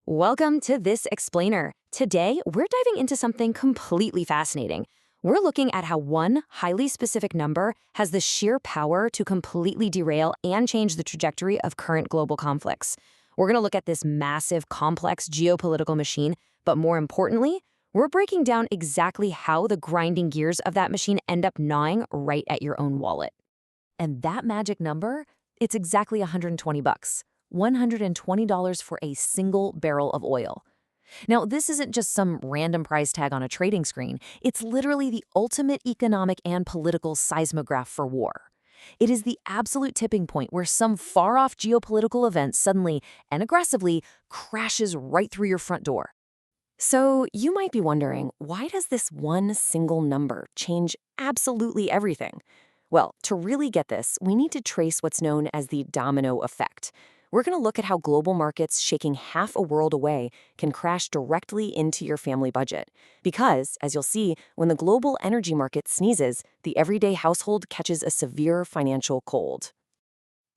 Welcome to This Explainer. Today, we're diving into something completely fascinating. We're looking at how one highly specific number has the sheer power to completely derail and change the trajectory of current global conflicts. We're going to look at this massive, complex geopolitical machine, but more importantly, we're breaking down exactly how the grinding gears of that machine end up gnawing right at your own wallet. And that magic number, it's exactly $120. $120 for a single barrel of oil. Now, this isn't just some random price tag on a trading screen. It's literally the ultimate economic and political seismograph for war. It is the absolute tipping point where some far-off geopolitical event suddenly and aggressively crashes right through your front door. So you might be wondering, why does this one single number change absolutely everything? Well, to really get this, we need to trace what's known as the domino effect. We're going to look at how global markets shaking half a world away can crash directly into your family budget. Because, as you'll see, when the global energy market sneezes, the everyday household catches a severe financial cold.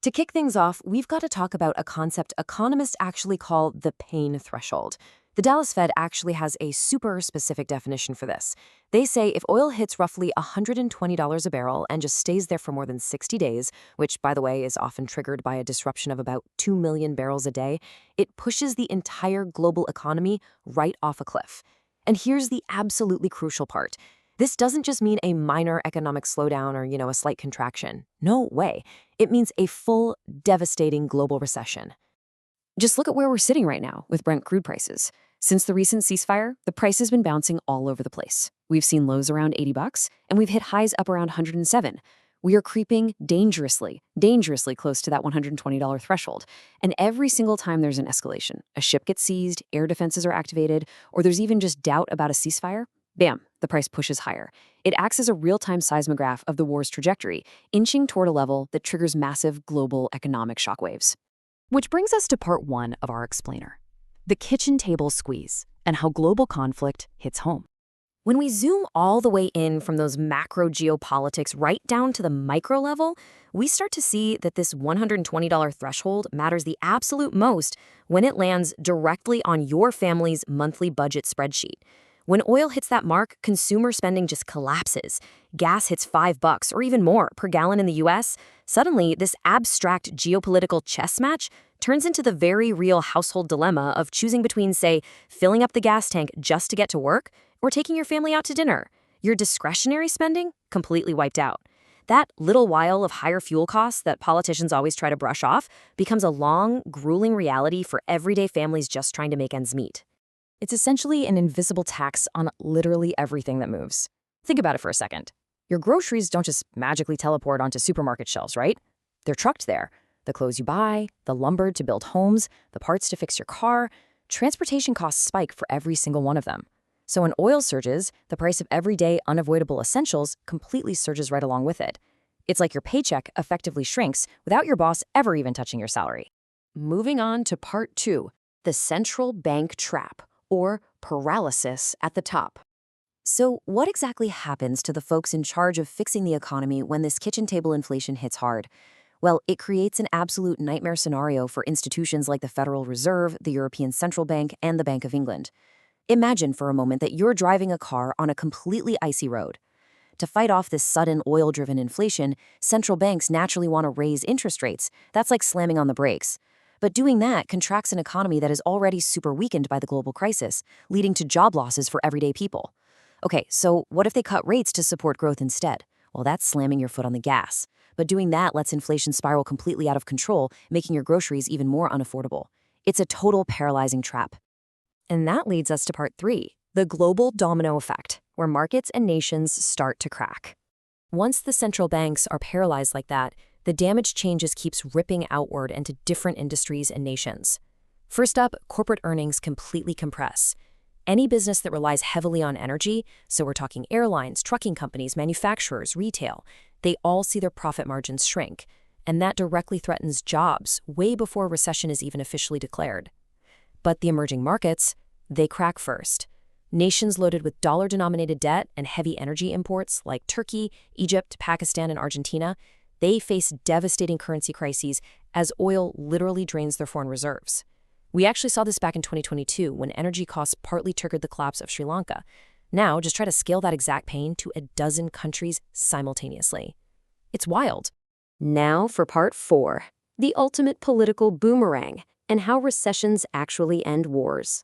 To kick things off, we've got to talk about a concept economists actually call the pain threshold. The Dallas Fed actually has a super specific definition for this. They say if oil hits roughly $120 a barrel and just stays there for more than 60 days, which, by the way, is often triggered by a disruption of about 2 million barrels a day, it pushes the entire global economy right off a cliff. And here's the absolutely crucial part. This doesn't just mean a minor economic slowdown or, a slight contraction. No way. It means a full, devastating global recession. Just look at where we're sitting right now with Brent crude prices. Since the recent ceasefire, the price has been bouncing all over the place. We've seen lows around $80, and we've hit highs up around $107. We are creeping dangerously close to that $120 threshold. And every single time there's an escalation, a ship gets seized, air defenses are activated, or there's even just doubt about a ceasefire, bam, the price pushes higher. It acts as a real-time seismograph of the war's trajectory, inching toward a level that triggers massive global economic shockwaves. Which brings us to part one of our explainer. The kitchen table squeeze, and how global conflict hits home. When we zoom all the way in from those macro geopolitics right down to the micro level, we start to see that this $120 threshold matters the absolute most when it lands directly on your family's monthly budget spreadsheet. When oil hits that mark, consumer spending just collapses. Gas hits $5 or even more per gallon in the US. Suddenly, this abstract geopolitical chess match turns into the very real household dilemma of choosing between, say, filling up the gas tank just to get to work or taking your family out to dinner. Your discretionary spending completely wiped out. That little while of higher fuel costs that politicians always try to brush off becomes a long, grueling reality for everyday families just trying to make ends meet. It's essentially an invisible tax on literally everything that moves. Think about it for a second. Your groceries don't just magically teleport onto supermarket shelves, right? They're trucked there. The clothes you buy, the lumber to build homes, the parts to fix your car, transportation costs spike for every single one of them. So when oil surges, the price of everyday unavoidable essentials completely surges right along with it. It's like your paycheck effectively shrinks without your boss ever even touching your salary. Moving on to part two, the central bank trap, or paralysis at the top. So what exactly happens to the folks in charge of fixing the economy when this kitchen table inflation hits hard? Well, it creates an absolute nightmare scenario for institutions like the Federal Reserve, the European Central Bank, and the Bank of England. Imagine for a moment that you're driving a car on a completely icy road. To fight off this sudden oil-driven inflation, central banks naturally want to raise interest rates. That's like slamming on the brakes. But doing that contracts an economy that is already super weakened by the global crisis, leading to job losses for everyday people. Okay, so what if they cut rates to support growth instead? Well, that's slamming your foot on the gas. But doing that lets inflation spiral completely out of control, making your groceries even more unaffordable. It's a total paralyzing trap. And that leads us to part three, the global domino effect, where markets and nations start to crack. Once the central banks are paralyzed like that, the damage changes keeps ripping outward into different industries and nations. First up, corporate earnings completely compress. Any business that relies heavily on energy, so we're talking airlines, trucking companies, manufacturers, retail, they all see their profit margins shrink, and that directly threatens jobs way before a recession is even officially declared. But the emerging markets, they crack first. Nations loaded with dollar-denominated debt and heavy energy imports like Turkey, Egypt, Pakistan, and Argentina, they face devastating currency crises as oil literally drains their foreign reserves. We actually saw this back in 2022 when energy costs partly triggered the collapse of Sri Lanka. Now, just try to scale that exact pain to a dozen countries simultaneously. It's wild. Now for part 4, the ultimate political boomerang and how recessions actually end wars.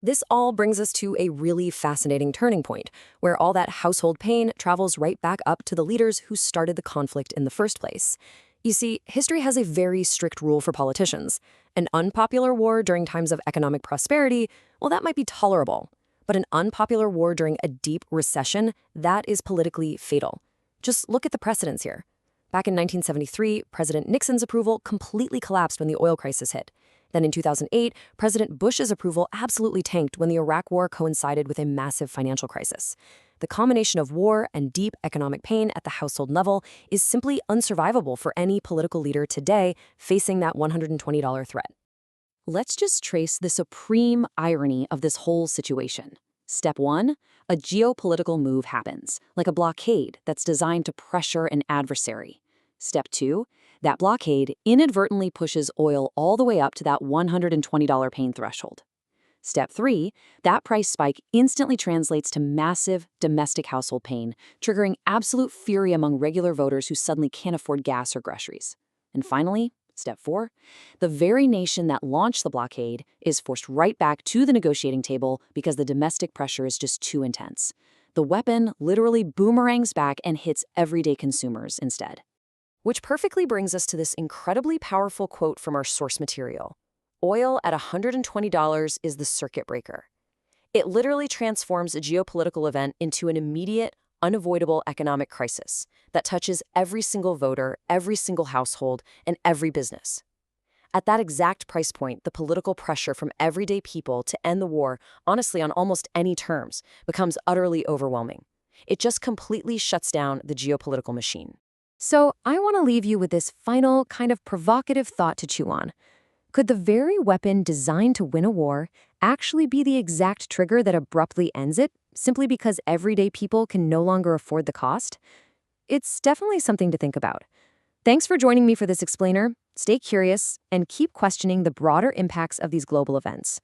This all brings us to a really fascinating turning point, where all that household pain travels right back up to the leaders who started the conflict in the first place. You see, history has a very strict rule for politicians. An unpopular war during times of economic prosperity, well, that might be tolerable. But an unpopular war during a deep recession, that is politically fatal. Just look at the precedents here. Back in 1973, President Nixon's approval completely collapsed when the oil crisis hit. Then in 2008, President Bush's approval absolutely tanked when the Iraq War coincided with a massive financial crisis. The combination of war and deep economic pain at the household level is simply unsurvivable for any political leader today facing that $120 threat. Let's just trace the supreme irony of this whole situation. Step 1, a geopolitical move happens, like a blockade that's designed to pressure an adversary. Step 2, that blockade inadvertently pushes oil all the way up to that $120 pain threshold. Step 3, that price spike instantly translates to massive domestic household pain, triggering absolute fury among regular voters who suddenly can't afford gas or groceries. And finally, Step 4, the very nation that launched the blockade is forced right back to the negotiating table because the domestic pressure is just too intense. The weapon literally boomerangs back and hits everyday consumers instead. Which perfectly brings us to this incredibly powerful quote from our source material. Oil at $120 is the circuit breaker. It literally transforms a geopolitical event into an immediate, unavoidable economic crisis that touches every single voter, every single household, and every business. At that exact price point, the political pressure from everyday people to end the war, honestly on almost any terms, becomes utterly overwhelming. It just completely shuts down the geopolitical machine. So I want to leave you with this final, kind of provocative thought to chew on. Could the very weapon designed to win a war actually be the exact trigger that abruptly ends it, simply because everyday people can no longer afford the cost? It's definitely something to think about. Thanks for joining me for this explainer. Stay curious and keep questioning the broader impacts of these global events.